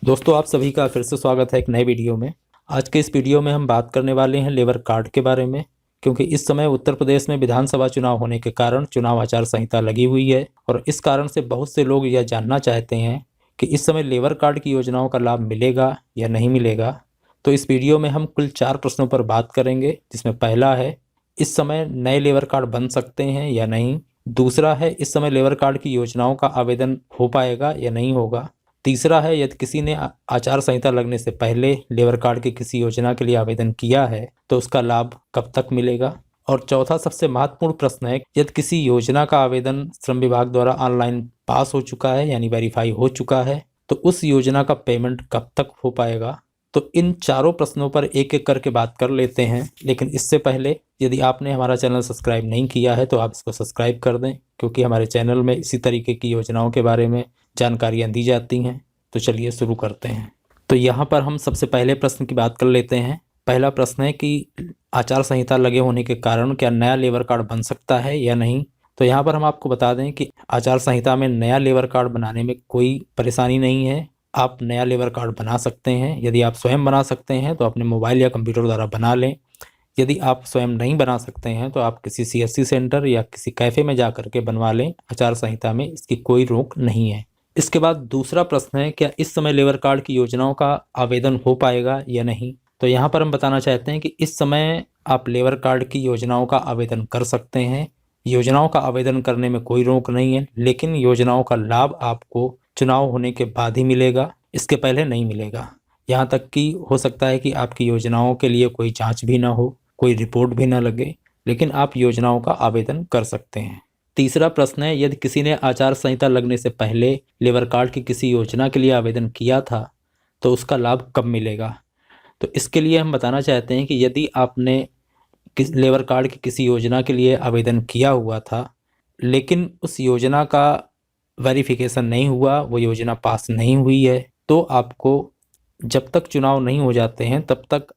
दोस्तों, आप सभी का फिर से स्वागत है एक नए वीडियो में। आज के इस वीडियो में हम बात करने वाले हैं लेबर कार्ड के बारे में, क्योंकि इस समय उत्तर प्रदेश में विधानसभा चुनाव होने के कारण चुनाव आचार संहिता लगी हुई है और इस कारण से बहुत से लोग यह जानना चाहते हैं कि इस समय लेबर कार्ड की योजनाओं का लाभ मिलेगा या नहीं मिलेगा। तो इस वीडियो में हम कुल 4 प्रश्नों पर बात करेंगे, जिसमें पहला है, इस समय नए लेबर कार्ड बन सकते हैं या नहीं। दूसरा है, इस समय लेबर कार्ड की योजनाओं का आवेदन हो पाएगा या नहीं होगा। तीसरा है, यदि किसी ने आचार संहिता लगने से पहले लेबर कार्ड की किसी योजना के लिए आवेदन किया है तो उसका लाभ कब तक मिलेगा। और चौथा सबसे महत्वपूर्ण प्रश्न है, यदि किसी योजना का आवेदन श्रम विभाग द्वारा ऑनलाइन पास हो चुका है यानी वेरीफाई हो चुका है तो उस योजना का पेमेंट कब तक हो पाएगा। तो इन चारों प्रश्नों पर एक एक करके बात कर लेते हैं, लेकिन इससे पहले यदि आपने हमारा चैनल सब्सक्राइब नहीं किया है तो आप इसको सब्सक्राइब कर दें, क्योंकि हमारे चैनल में इसी तरीके की योजनाओं के बारे में जानकारियाँ दी जाती हैं। तो चलिए शुरू करते हैं। तो यहाँ पर हम सबसे पहले प्रश्न की बात कर लेते हैं। पहला प्रश्न है कि आचार संहिता लगे होने के कारण क्या नया लेबर कार्ड बन सकता है या नहीं। तो यहाँ पर हम आपको बता दें कि आचार संहिता में नया लेबर कार्ड बनाने में कोई परेशानी नहीं है। आप नया लेबर कार्ड बना सकते हैं। यदि आप स्वयं बना सकते हैं तो अपने मोबाइल या कंप्यूटर द्वारा बना लें। यदि आप स्वयं नहीं बना सकते हैं तो आप किसी CSC सेंटर या किसी कैफ़े में जा करके बनवा लें। आचार संहिता में इसकी कोई रोक नहीं है। इसके बाद दूसरा प्रश्न है, क्या इस समय लेबर कार्ड की योजनाओं का आवेदन हो पाएगा या नहीं। तो यहाँ पर हम बताना चाहते हैं कि इस समय आप लेबर कार्ड की योजनाओं का आवेदन कर सकते हैं। योजनाओं का आवेदन करने में कोई रोक नहीं है, लेकिन योजनाओं का लाभ आपको चुनाव होने के बाद ही मिलेगा, इसके पहले नहीं मिलेगा। यहाँ तक कि हो सकता है कि आपकी योजनाओं के लिए कोई जांच भी ना हो, कोई रिपोर्ट भी ना लगे, लेकिन आप योजनाओं का आवेदन कर सकते हैं। तीसरा प्रश्न है, यदि किसी ने आचार संहिता लगने से पहले लेबर कार्ड की किसी योजना के लिए आवेदन किया था तो उसका लाभ कब मिलेगा। तो इसके लिए हम बताना चाहते हैं कि यदि आपने लेबर कार्ड की किसी योजना के लिए आवेदन किया हुआ था लेकिन उस योजना का वेरिफिकेशन नहीं हुआ, वो योजना पास नहीं हुई है, तो आपको जब तक चुनाव नहीं हो जाते हैं तब तक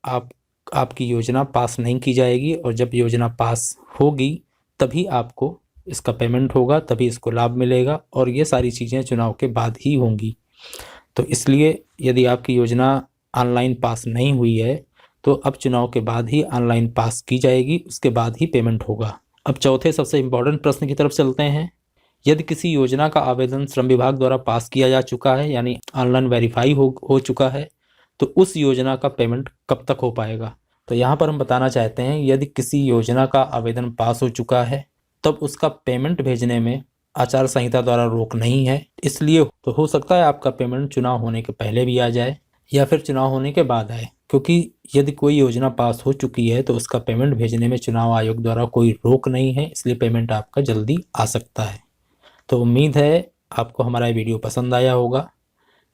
आपकी योजना पास नहीं की जाएगी, और जब योजना पास होगी तभी आपको इसका पेमेंट होगा, तभी इसको लाभ मिलेगा, और ये सारी चीज़ें चुनाव के बाद ही होंगी। तो इसलिए यदि आपकी योजना ऑनलाइन पास नहीं हुई है तो अब चुनाव के बाद ही ऑनलाइन पास की जाएगी, उसके बाद ही पेमेंट होगा। अब चौथे सबसे इम्पोर्टेंट प्रश्न की तरफ चलते हैं। यदि किसी योजना का आवेदन श्रम विभाग द्वारा पास किया जा चुका है यानी ऑनलाइन वेरीफाई हो चुका है तो उस योजना का पेमेंट कब तक हो पाएगा। तो यहाँ पर हम बताना चाहते हैं, यदि किसी योजना का आवेदन पास हो चुका है तब उसका पेमेंट भेजने में आचार संहिता द्वारा रोक नहीं है। इसलिए तो हो सकता है आपका पेमेंट चुनाव होने के पहले भी आ जाए या फिर चुनाव होने के बाद आए, क्योंकि यदि कोई योजना पास हो चुकी है तो उसका पेमेंट भेजने में चुनाव आयोग द्वारा कोई रोक नहीं है, इसलिए पेमेंट आपका जल्दी आ सकता है। तो उम्मीद है आपको हमारा ये वीडियो पसंद आया होगा।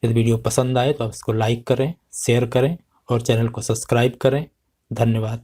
यदि वीडियो पसंद आए तो आप इसको लाइक करें, शेयर करें और चैनल को सब्सक्राइब करें। धन्यवाद।